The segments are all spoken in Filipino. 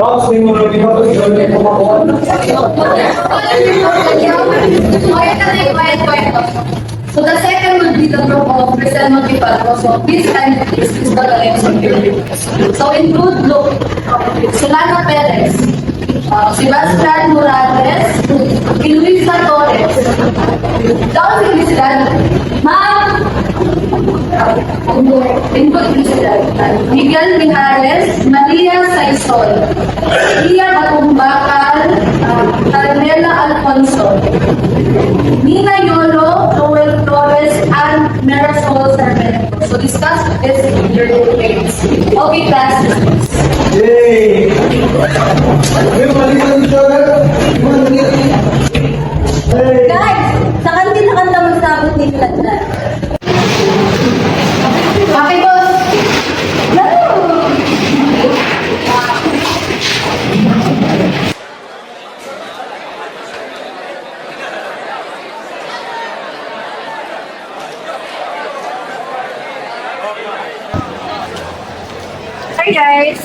So the second will be the group of Crisel Magpipalco. So this time, this is the names of the So include look, Solana Perez, Sebastian Morales, Luisa Torres. Down si Crisel, Ma'am, include Crisel, Miguel Mijares, Maria Saisol, Lia Batumbakal, Carmela Alfonso, Nina Yolo, Joel Flores, and Marisol Sarmento. So discuss this in your debates. Okay, class. Yay! Guys, sa kantin na kanta magsabot ni Pilatlan. Okay, boss. Hi guys!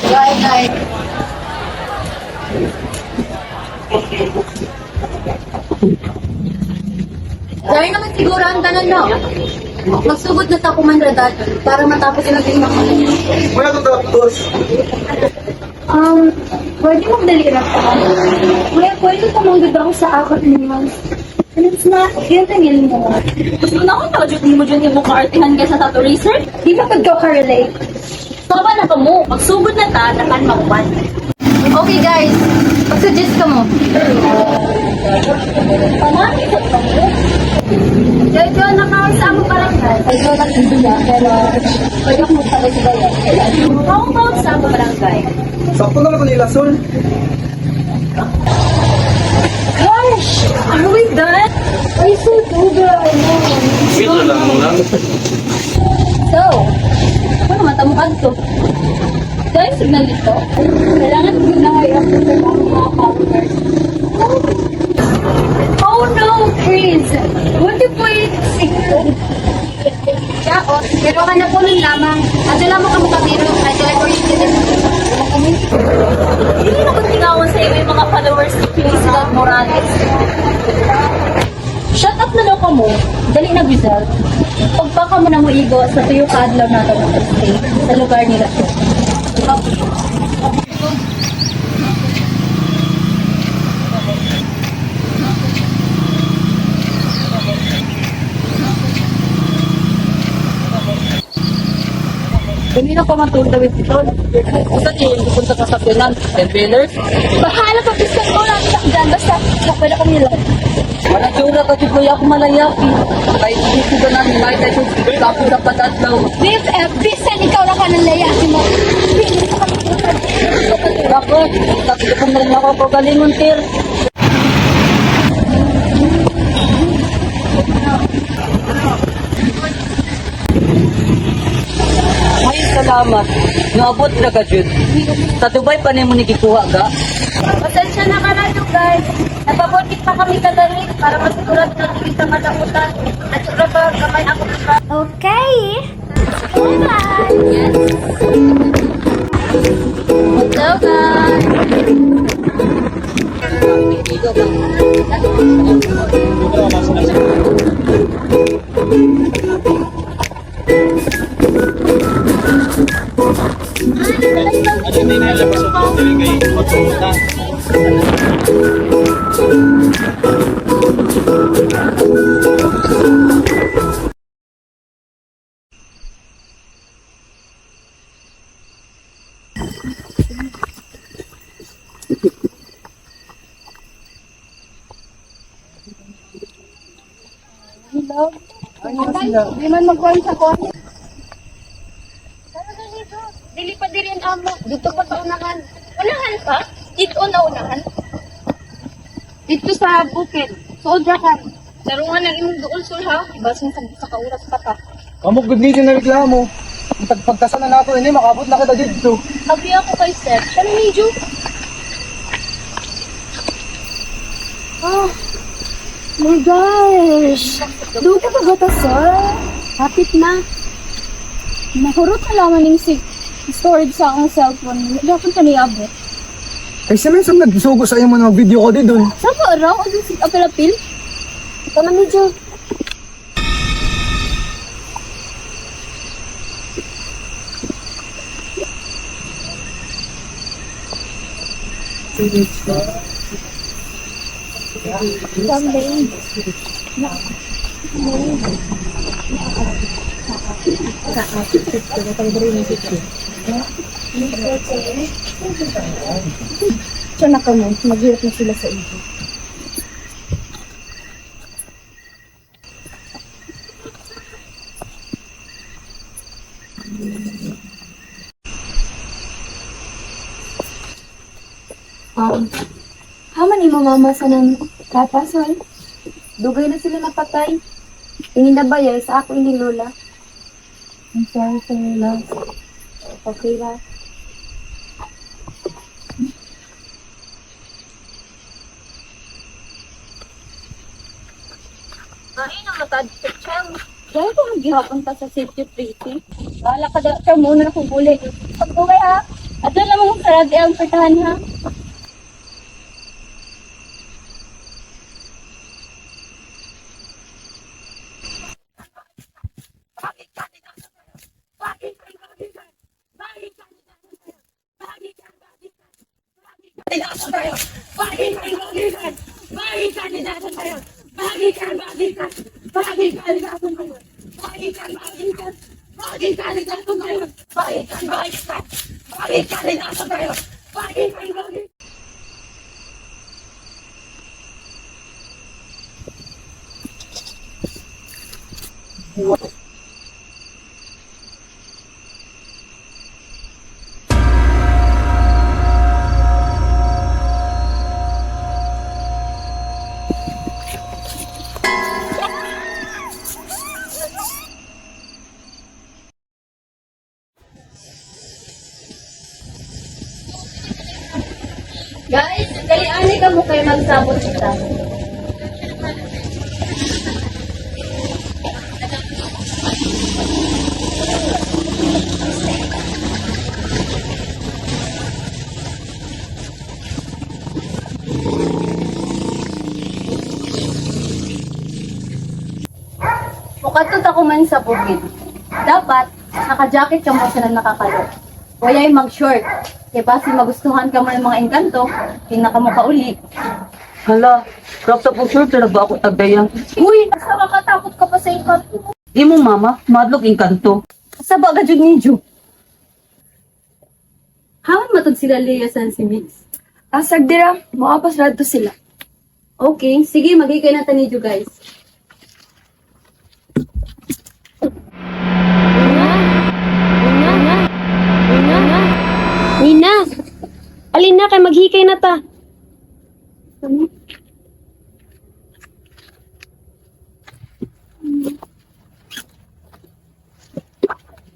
Right. Dahil naman siguro ang tanan no. Magsugod na sa kumandadat para matapos yung naging Wala kang tapos. Pwede magdali lang pa. Pwede ka manggod ako sa apat naman. It's not, yun tangin mo. Gusto na akong nakajut mo dyan yung mukha artihan ka sa tattoo racer? Di ba pagka-correlate? Saba na ka mo, magsugod na ta, nakan magwan. Okay guys, mag-suggest ka mo. Pamakikot ka mo? Medyo nakawis ako parang medyo nag-induya, pero pwede ako magtabay sa bayan. How about sa ako barangay? Sakto na lang nila, Sol. Gosh! Are we done? Ay, so good. Ito lang. So, ano matamukad to? Guys, signal dito. Kailangan ko na kayo after the mga followers. Oh no, Chris! What if we signal? Siya, o. Pero ka na po nun lamang. At wala mo ka makabiro. Ay, talaga ko yung hindi na magtingawan sa iyo yung mga followers ni Felicidad Morales. Shut up na daw ka mo. Dali na, Rizal. Pagpaka mo na mo igo sa tuyo ka-adlaw natin ng stay sa lugar nila. Hindi na pa matulawin ito. Basta yung pupunta ka sa Pinan, 10 billers. Bahala pa, Rizal ko lang sa dyan. Basta, pwede kong nila. Walang tsura ka dito yung malayaki. Kahit dito ka namin, kahit ito, tapos sa patatlaw. Biff, Bisan, ikaw lang ka ng layasin mo. Bakit? Tapos kung na rin ako pagalingon, Tir. Ay, salamat. Naabot na ka, Jude. Sa Dubai pa na mo nagikuha ka. Pasensya na ka na yung guys. Napabutit pa kami kadali para masigurado na hindi kita matakutan. At yung raba kamay ako pa. Okay. Hold on. Yes. Hello guys. Di man magkuhan sa kuhan. Dili pa diri ang amo. Dito pa sa unahan. Unahan pa? Dito na unahan. Dito sa bukid. Soldier camp. Sarungan ng imong duol sul ha. Basin sa kauras pa ta. Kamok gud ni na reklamo. Pagkasan na nato ini, makabot na kita dito. Habi ako kay Seth. Siya na medyo. Oh, my gosh. Doon ka pa ba ta, sir? Hapit na. Nahurot na laman yung storage sa akong cellphone. Dapat ka niyabot. Ay, siya may nagsugo sa iyo mga video ko dito. Saan ba araw? Ano si apel-apil? Ito na medyo. Something. Siya na kamo, maghirap na sila sa iyo. Haman imo mama sa nang katason. Dugay na sila napatay. Tingin na ba yan sa ako ni Lola? I'm sorry for your loss. Okay ba? Ay, namatad sa tiyan. Dahil ko maghihapon pa sa safety training. Bahala ka daw ka muna kung uli. Pag-uwi ha. At doon naman kung karagi ang pertahan ha. Guys, kailangan ka mo kayo magsabot kita. Mukatot ako man sa bukid. Dapat, naka-jacket ka mo sa nakakalo. Waya'y mag-short. Kaya basi magustuhan ka mo ng mga engkanto, hindi ka mo kauli. Hala, crop top og short na ba ako tagayan? Uy, basta makatakot ka pa sa engkanto. Di mo mama, madlog inkanto. Sa baga jud ni Ju. Haman matod sila Lea san si Mix. Asag dira, moapas radto sila. Okay, sige, magigay na ni Ju guys. Nina! Alin na kay maghikay na ta.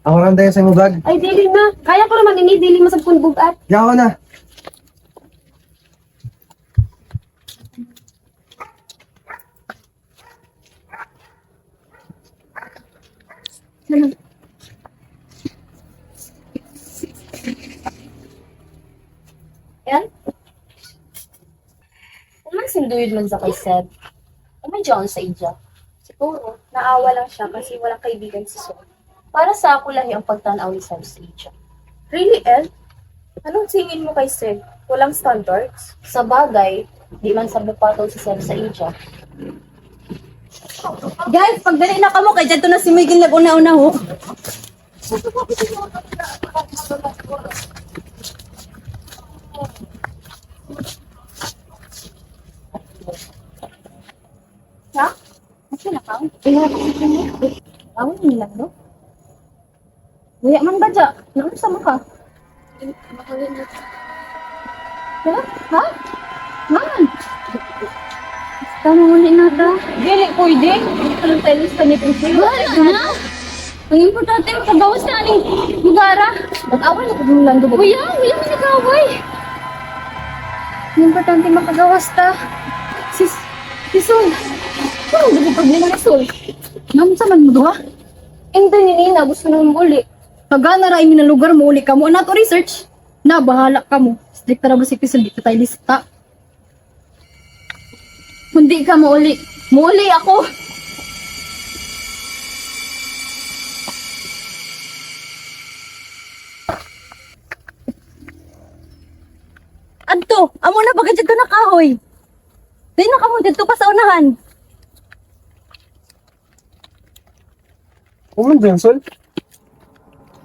Ako lang tayo sa mubag. Ay, dili na. Kaya ko naman ini, dili masabkon bugat. Yan ako na. Yan? Kung sinduyod man sa kay Seb, umadyan sa ija. Siguro, naawa lang siya kasi walang kaibigan si Sol. Para sa ako lahi ang pagtanaw ni Seb sa ija. Really, El? Anong tingin mo kay Seb? Walang standards? Sa bagay, di man sabi patol si Seb sa ija. Guys, pagdali na kamo, kay dyan to na si Miguel nag-una-una ho. Ha? Kasi na ka? Awon nila, no? Wala man ba dyan? Naunsa mo ka? Ha? Ha? Man! Tama mo na ta. Dili ko, hindi. Anong telis ka ni Priscilla? Wala na! Ang importante, makagawas na aning lugara. Mag-away na kung lang dugo. Kuya, manigaway. Ang importante, makagawas ta. Sol. Ano ang dugo problema ni Sol? Nang sa man mo duha? Ito ni Nina, gusto nang uli. Pagana ra imi na lugar mo uli ka mo na to research. Na bahala ka mo. Strict ra ba si Pisul dito tayo lista. Hindi ka mauli. Mauli ako. Adto, amo na bagay dito na kahoy. Di na kamo dito pa sa unahan. Kuman dyan, Sol.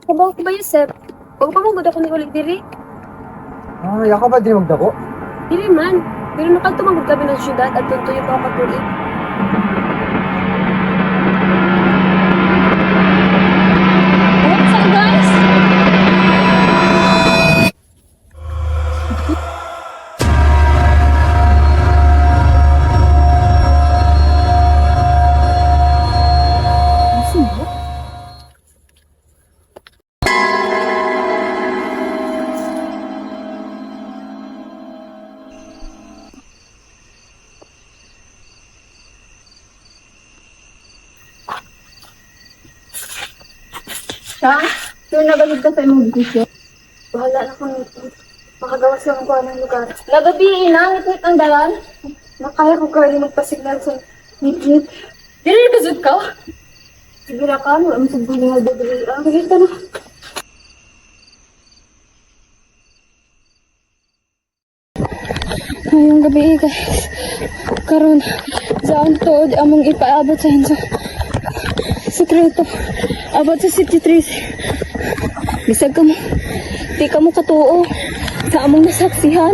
Kabaw ko ba, Yusef? Huwag pa mong ako ni ulit diri. Ah, yaka ba din magdako? Dili man. Pero nakaltumagod kami ng syudad at tuntuyo pa ako katuloy. What's up, guys? Siya? Doon nagalid ka sa imong bisyo. Bahala na kung makagawas lang ko ng lugar. Lagabi, inangit-ngit ang dalan. Nakaya ko kaya magpasignal sa midget. Dili ka jud ka. Sige na ka, wala mo sa buling nga bibili. Sige ka na. Ngayong gabi, guys. Karon, saan to, among ipaabot sa inyo. Sekreto. Abot sa City Trees. Bisag ka mo. Di ka mo katuo. Sa among nasaksihan.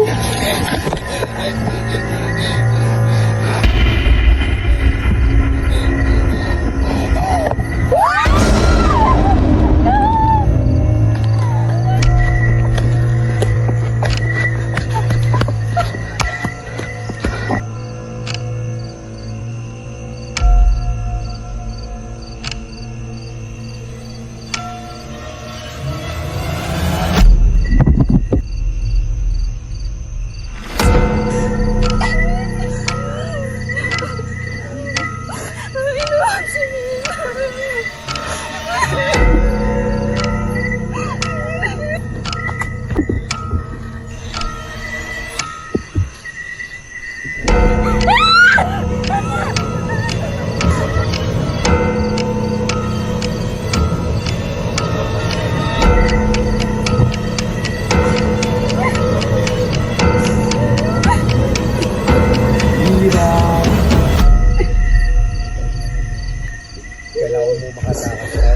Kailangan mo makatakas ka.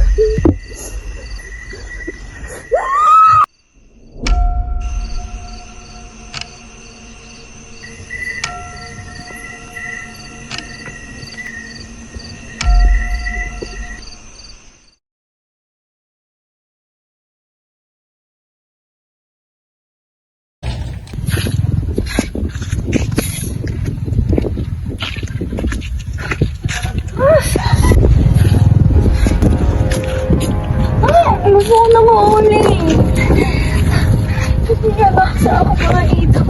Gusto ko na mauli. Hindi ba sa ako mga ito?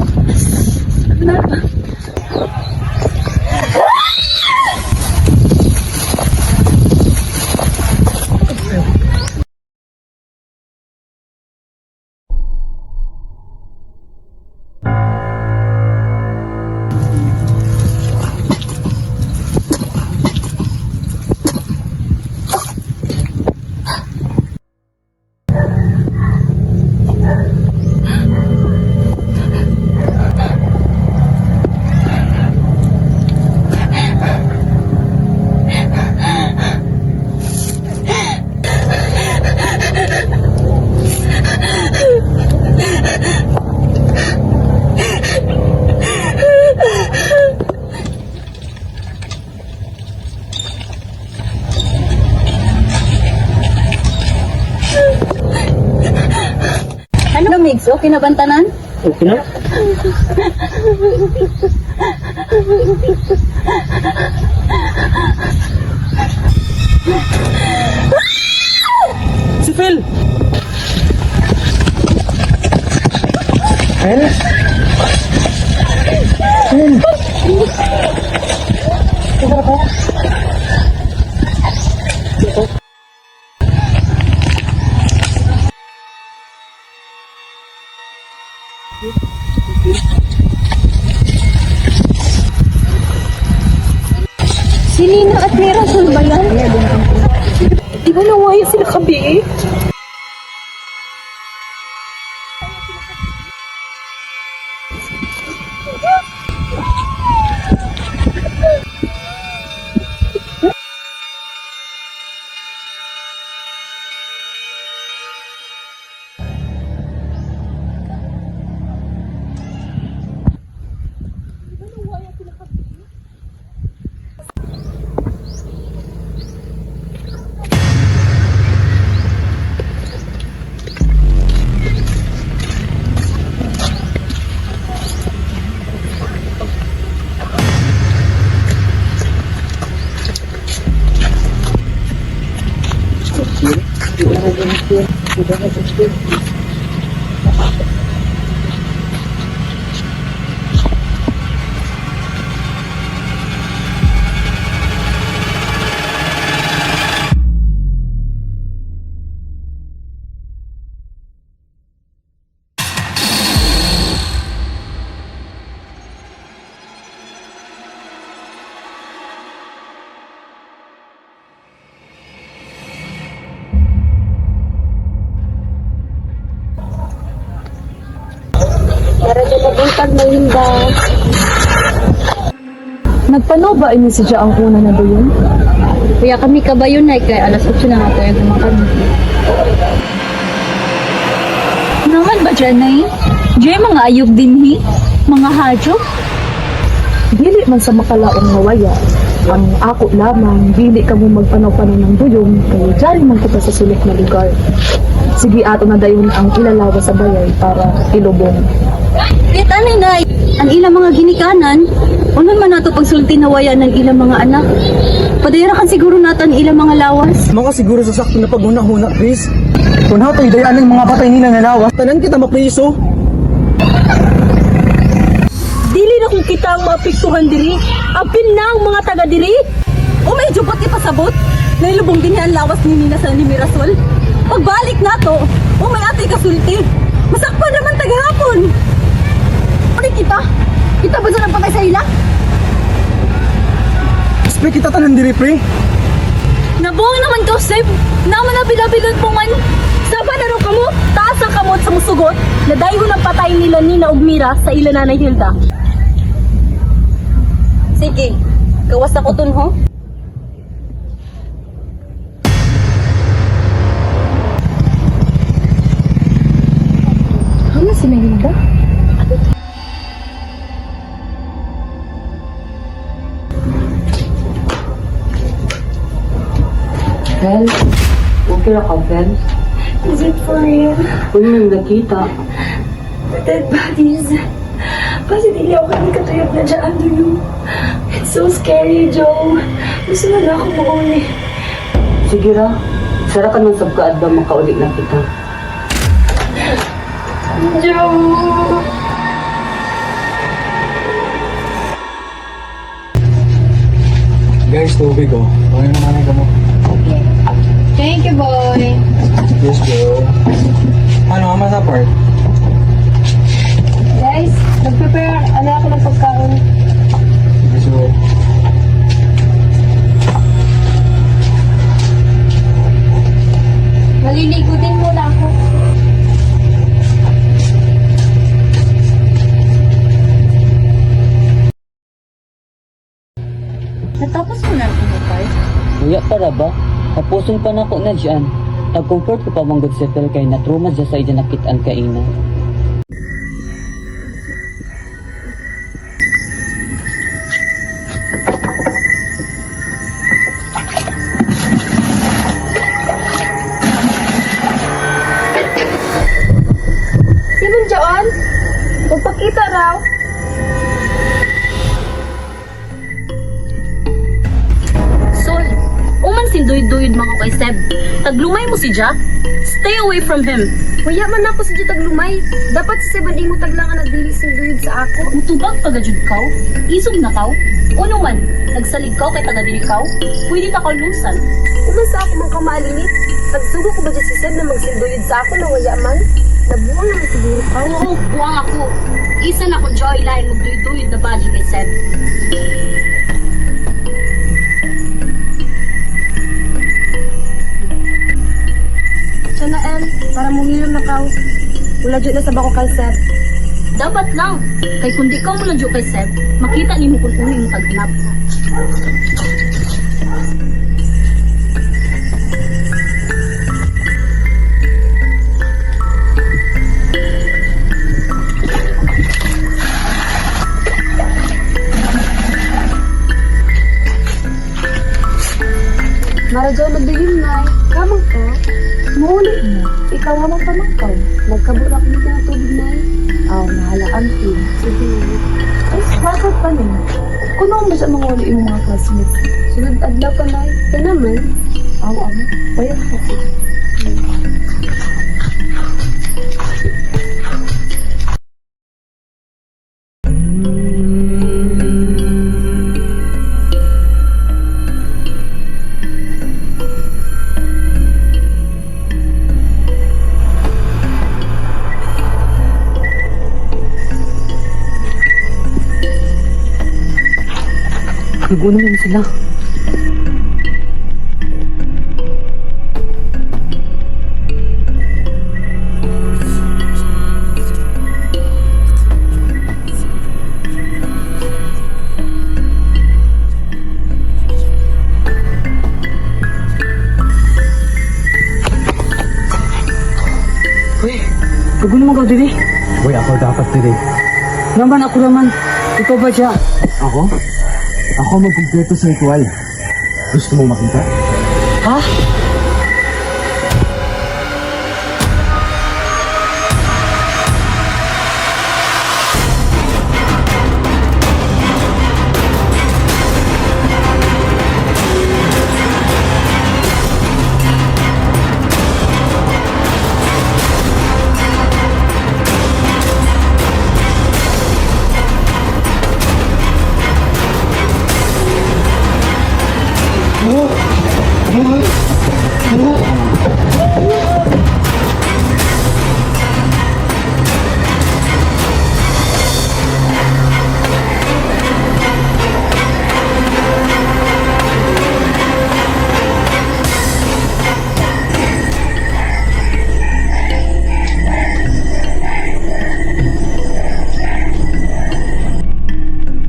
Ano mix? Okay na bantanan? Okay na? Si Nina at Mirasol ba yan? Di ba nawaya sila kabi? Nagpano ba ini si ang una na doon? Kuya kami kabayon na kay alas 8 na nga po yung kami. Naman ba dyan na Diyan mga ayog din mga hadyo. Dili man sa makalaong nawaya. Ang ako lamang, dili ka mo magpanaw-panaw ng duyong, kaya dyan man kita sa sulit na lugar. Sige ato na dayon ang ilalawa sa bayay para ilubong. Wait, anay, ang ilang mga ginikanan, unon man nato pagsulti na waya ng ilang mga anak. Padayarakan siguro natin ilang mga lawas. Maka siguro sa sakto na paghuna-huna, Chris. Kung hato'y dayaan ng mga patay nila na lawas, tanan kita mapriso. Dili na kung kita ang maapektuhan diri. Apil na ang mga taga diri. O medyo pati pasabot. Nailubong din ang lawas ni Nina sa ni Mirasol. Pagbalik na to, o may ate kasulti. Masakpan naman tagahapon. Ano kita? Kita ba dyan ang patay sa ila? Speak kita tanan diri, pre. Nabuang naman ka, Seb. Naman na bilabilan po man. Saba na rin kamo, taas ang kamot sa musugot na dahil ng patay nila Nina ug Mira sa ila nanay Hilda. Sige, gawas ako dun ho. Ano si Melinda? Fel, okay na ka, Fel? Is it for real? Kung nang nakita, The dead bodies. Kasi dili ako kami katuyot na dyan doon. It's so scary, Joe. Gusto na ako mauli. sige ra. Sara ka nang sabkaad ba makaulit na kita. Joe! Guys, tubig oh. Okay naman ay gamot. Thank you, boy. Yes, bro. Ano, ama sa part? Guys, nag-prepare ako ng pagkain. Yes, bro. Maliligo din muna ako. Natapos mo na ang part. Kuya para ba? Tapuson pa na ako na dyan. Nag-comfort ko pa manggod si Fel kay natruma dyan sa idyan nakitaan ka ina. Sino dyan? Magpakita raw. Sol, uman sinduid-duid mga kay Seb. Taglumay mo si Jack. Stay away from him. Kuya man ako sa dyan taglumay. Dapat si Seban mo taglangan at dili sinduyod sa ako. Mutubag pagajud kaw. Isog na kaw. Uno man, nagsalig kaw kay taga-dili kaw. Pwede ta kaw lusan. Kung sa ako mang kamalinit, nagsugo ko ba dyan si Seb na magsinduyod sa ako na waya man? Nabuang naman siguro ka. Oo, buwang ako. Isa na ko joy line magduid-duid na badge kay Seb. Wala dyan na sa bako kay Seb. Dapat lang. Kay kundi ka mo lang dyan kay Seb, makita ni mo kung kung yung taghanap. Maradyo nagdigim na. Kamang ko. Muli mo. Ikaw naman pamangkaw. Nagkabulak mo na tubig na. Aw, nahalaan ko. Sige. Ay, bakit pa niya? Kuno ba siya manguli yung mga classmates? Sunod adlaw pa na. Ito naman. Aw, bayad ka. Nagulo naman sila. Uy, nagulo mo ka diri. Uy, ako dapat diri. Naman ako naman. Ikaw ba siya? Ako? Ako magkumpleto sa ritual. Gusto mo makita? Ha?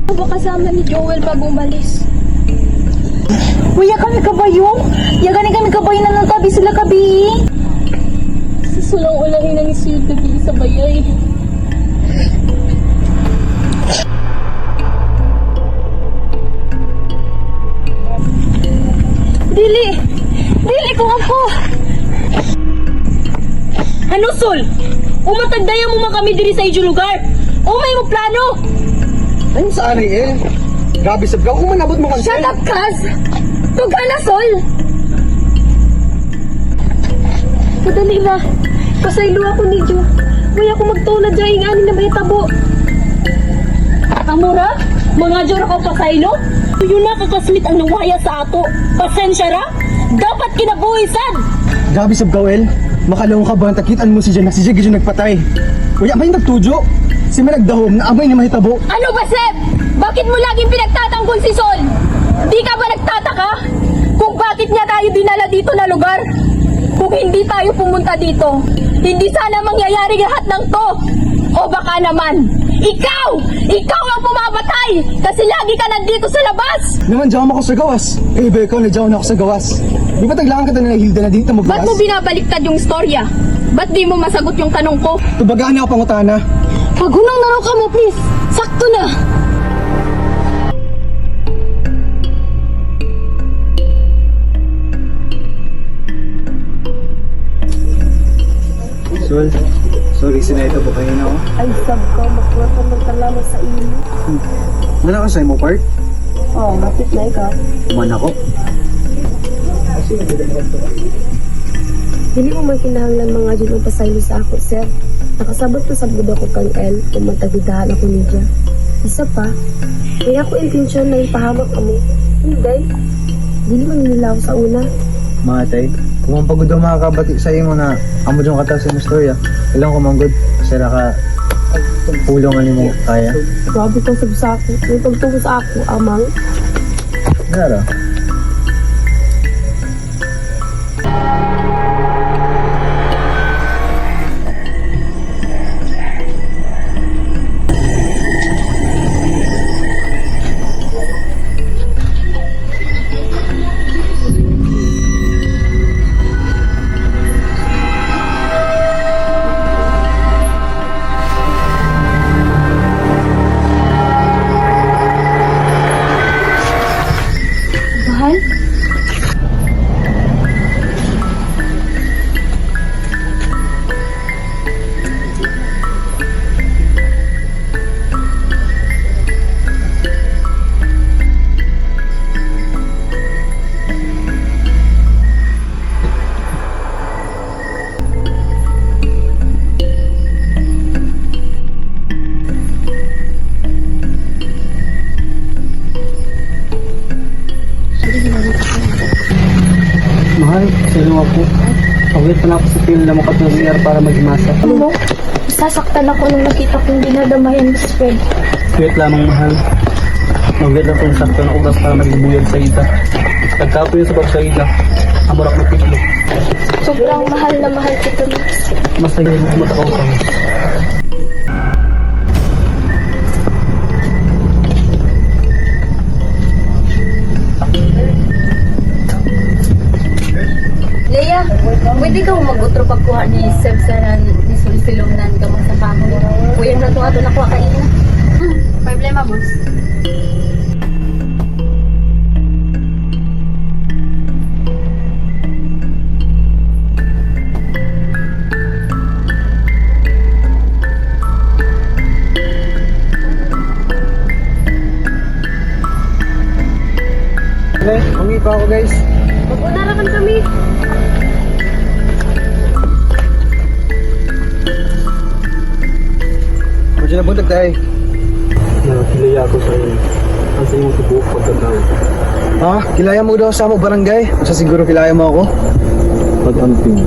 Ano ba kasama ni Joel bago umalis? Kuya kami kabayong. Yagani kami kabayo na ng tabi sila kabi. Sa sulang ulahin na ni Sil gabi sa bayay. Dili! Dili ko ako! Ano, Sol? Umatagdaya mo man kami diri sa ijo lugar. O may mo plano? Ayun sa Ariel. Grabe sab ka. Kung manabot mo Shut up, Kaz! Tuga na, Sol! Madali na. Pasaylo ako ni Jo. Kaya ako magtulad dyan yung anin na may tabo. Amura? Mga Jo ako pasaylo? Yun na kakaslit ang nawaya sa ato. Pasensya ra? Dapat kinabuhisan! Grabe sab ka, Wel. Makalawang ka ba? Takitaan mo si Jan na si Jig yung nagpatay. Uy, may nagtujo. Si may nagdahom na amay ni mahitabo. Ano ba, Seb? Bakit mo laging pinagtatanggol si Sol? Di ka ba nagtataka? Kung bakit niya tayo dinala dito na lugar? Kung hindi tayo pumunta dito, hindi sana mangyayari lahat ng to. O baka naman, ikaw! Ikaw ang pumabatay! Kasi lagi ka nandito sa labas! Naman, jawam ako sa gawas. Eh, ba ikaw, na-jawam ako sa gawas. Di ba taglangan ka na Hilda na dito maggawas? Ba't mo binabaliktad yung storya? Ba't di mo masagot yung tanong ko? Tubagaan na ako pangutana. Pagunang na raw ka mo, please! Sakto na! Sol, sorry, sinayta po kayo na ako. Ay, sab ka. Magkuha ka ng kalama sa ilo. Wala ka sa imo part? Oh, mapit na ikaw. Man ako. Dili mo man kinahanglan mga dyan ang pasaylo sa ako, sir. Nakasabot ko sa budo ko kang El kung magtagidahan ako niya. Isa pa, kaya ko intensyon na ipahamak kami. Hindi. Dili man nila ako sa una. Mga tay, kung ang pagod ang makakabati sa imo na amo dyan kata sa istorya, kailangan ko manggod. Sira ka, pulungan mo kaya. Grabe ka sa ako. Yung pagtungo sa ako, amang. Gara. Mahal, sino ako? Pagwit pa na ako sa pila mo katulad para magmasa. Ano mo? Sasaktan ako nung nakita kong dinadamayan mo si Fred. Wait lamang mahal. Magwit na kung sakto na oras para magbuyag sa ita. Pagkapo yun sa pagsaida, amurak na pitlo. Sobrang mahal na mahal kita, Max. Mas naging matakaw ka. Leia, pwede ka mag-utro pagkuha ni Seb sa ni Sulsilongnan ka mo sa kahoy. Kuya na to ato nakuha kaina. Problema, boss. Okay, uwi pa ako guys. Mag-unarakan kami. Medyo na buntag tayo. Nakilaya ako sa iyo. Ang sa iyong tubuok pagkatao. Ha? Kilaya mo daw sa mo barangay? Sa siguro kilaya mo ako? Pag-amping.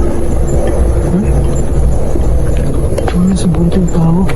Ano sa buntong tao?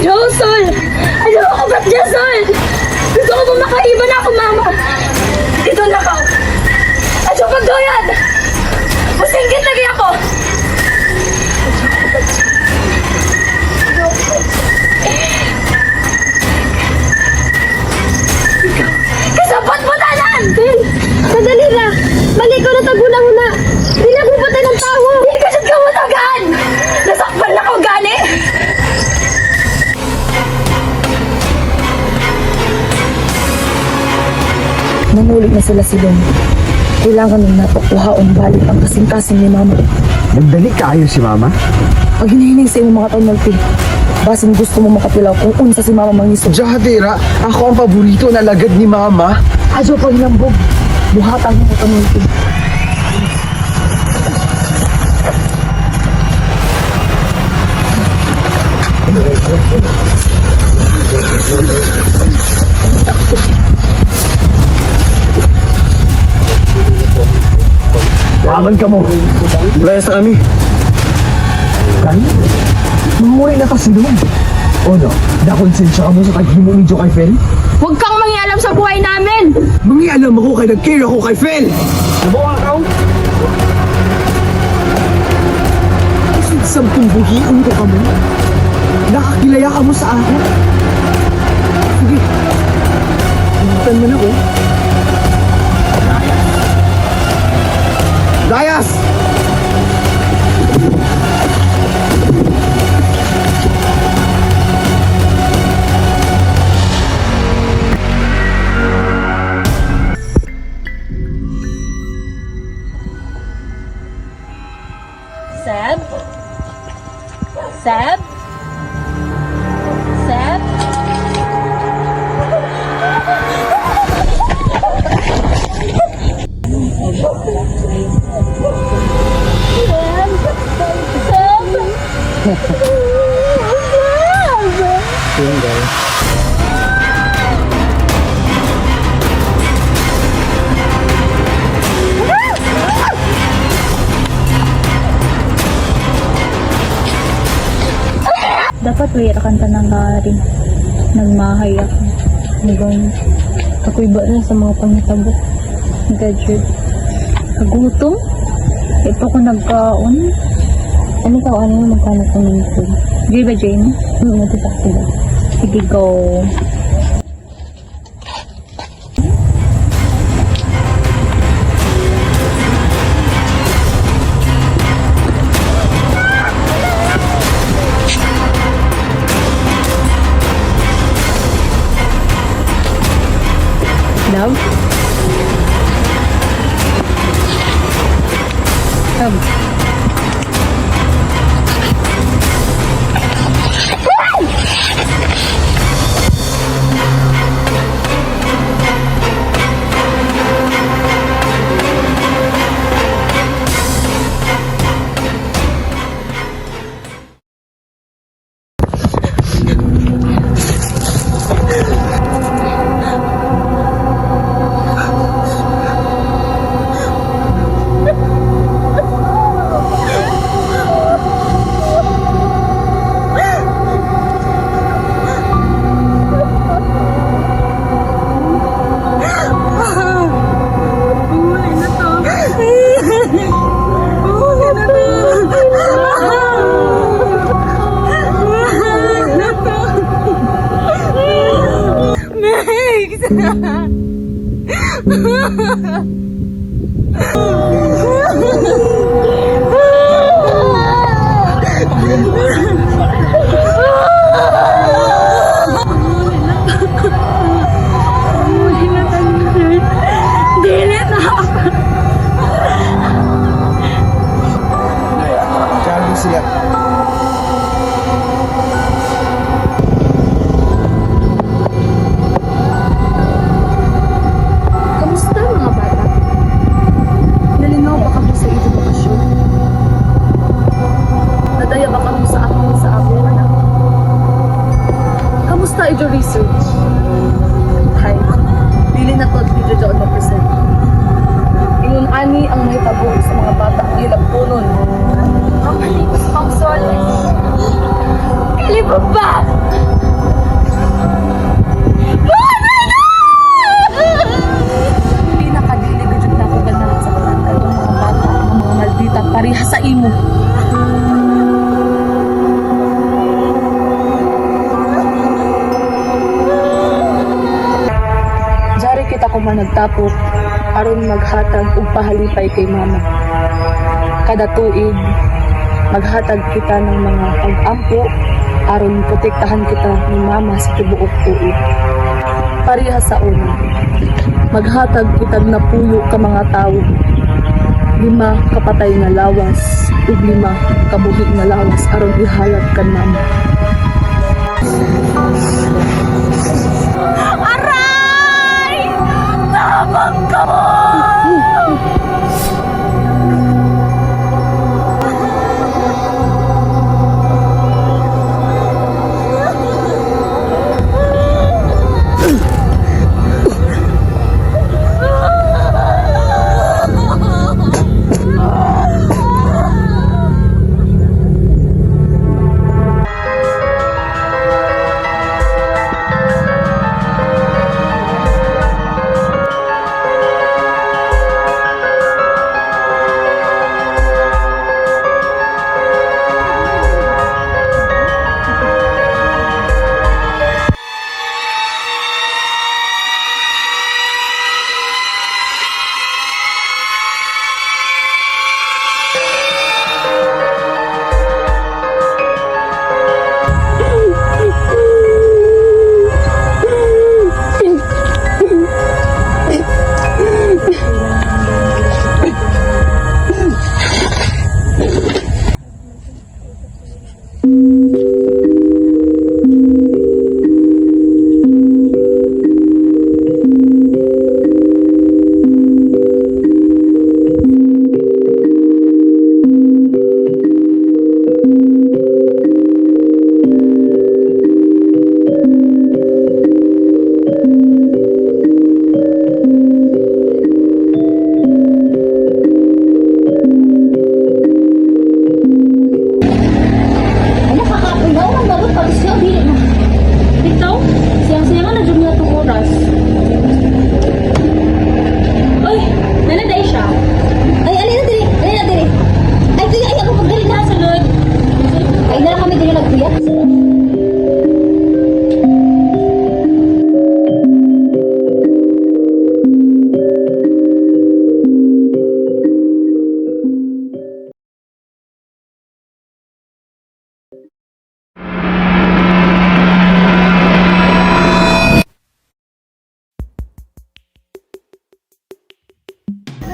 Josol! Ano ako ba't Josol? Gusto ko ba makaiba na ako, mama? Dito na ka. At yung pagdoyad! Musinggit lagi ako! Kasabot mo tanan! Phil, sadali na. Mali ko na tagulang na. Pinagubatan ng tao. Hindi ka siya kamutagan! Nasakpan na ko gani! Nanulit na sila si Don. Kailangan nang napakuhaon balik ang kasing-kasing ni Mama. Nagdali kaayo si Mama? Pag hinihiling sa iyong mga taon Malpi, basin gusto mo makatilaw kung unsa si Mama mangisod. Jahadera, ako ang paborito na lagad ni Mama. Adyo pag hinambog, buhatang mo taon Malpi. Aman ka mo. Layas na kami. Kani? Mamuhay na kasi doon. O no, nakonsensya ka mo sa taghimo ni Joe kay Fel? Huwag kang mangialam sa buhay namin! Mangialam ako kay nag-care ako kay Fel! Nabawa ka? Kasi sampung buhiin ko ka mo. Nakakilaya ka mo sa akin. Sige. Pilitan mo na ko. Dayas! Seb? Seb? Seb? Dapat may kanta ng rin. Nagmahay ako. Hanggang ako'y ba na sa mga pangitabok. Gadget. Kagutom? Ito ko nagkaon. Ano ka, ano yung magkano ko ng food? Di ba, Jane? Matisak sila. Sige, go. Love? Love. Diyan sila. Kamusta mga bata? Nalinaw ba kamo sa ito bakasyon? Nadaya ba kamo sa akong sa abong anak? Kamusta ito research? Hay, dili na to at video dyan na present. Ingon ani ang may tabo sa mga bata ang ilang punon. Ang halimos pang soles. Kalibo ba? Pinakadili ko dyan na ako ganahan sa kalangkan ng mga bata, ng mga maldita, pariha sa imo. Jari kita ko man nagtapok, aron maghatag og pahalipay kay mama. Kada tuig, maghatag kita ng mga pag-ampo, aron protektahan kita ni mama sa tibuok tuig. Pariha sa una, maghatag kitag na puyo ka mga tawo. 5 kapatay nga lawas, ug 5 kabuhi nga lawas aron ihalad kan mama.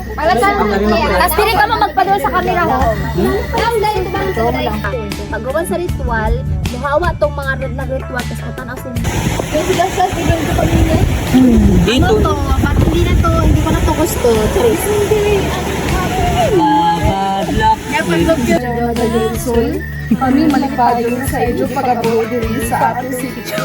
Tapos dili ka mo magpadol sa camera ho. Pagawan sa ritual, muhawa tong mga ritual tapos utanaw sa inyo. Kasi basta bigyan ko pamilya. Ano to? Ba't hindi ko na to gusto? Charis. Kami malipado sa inyo pag-abot diri sa atong city. Jo.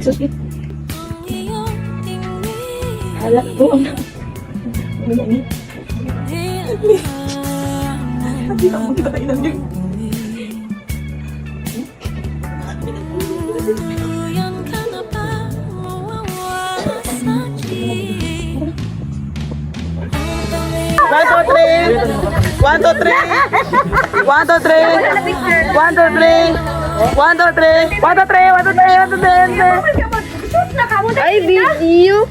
Suspit. Halak po. Ay, video!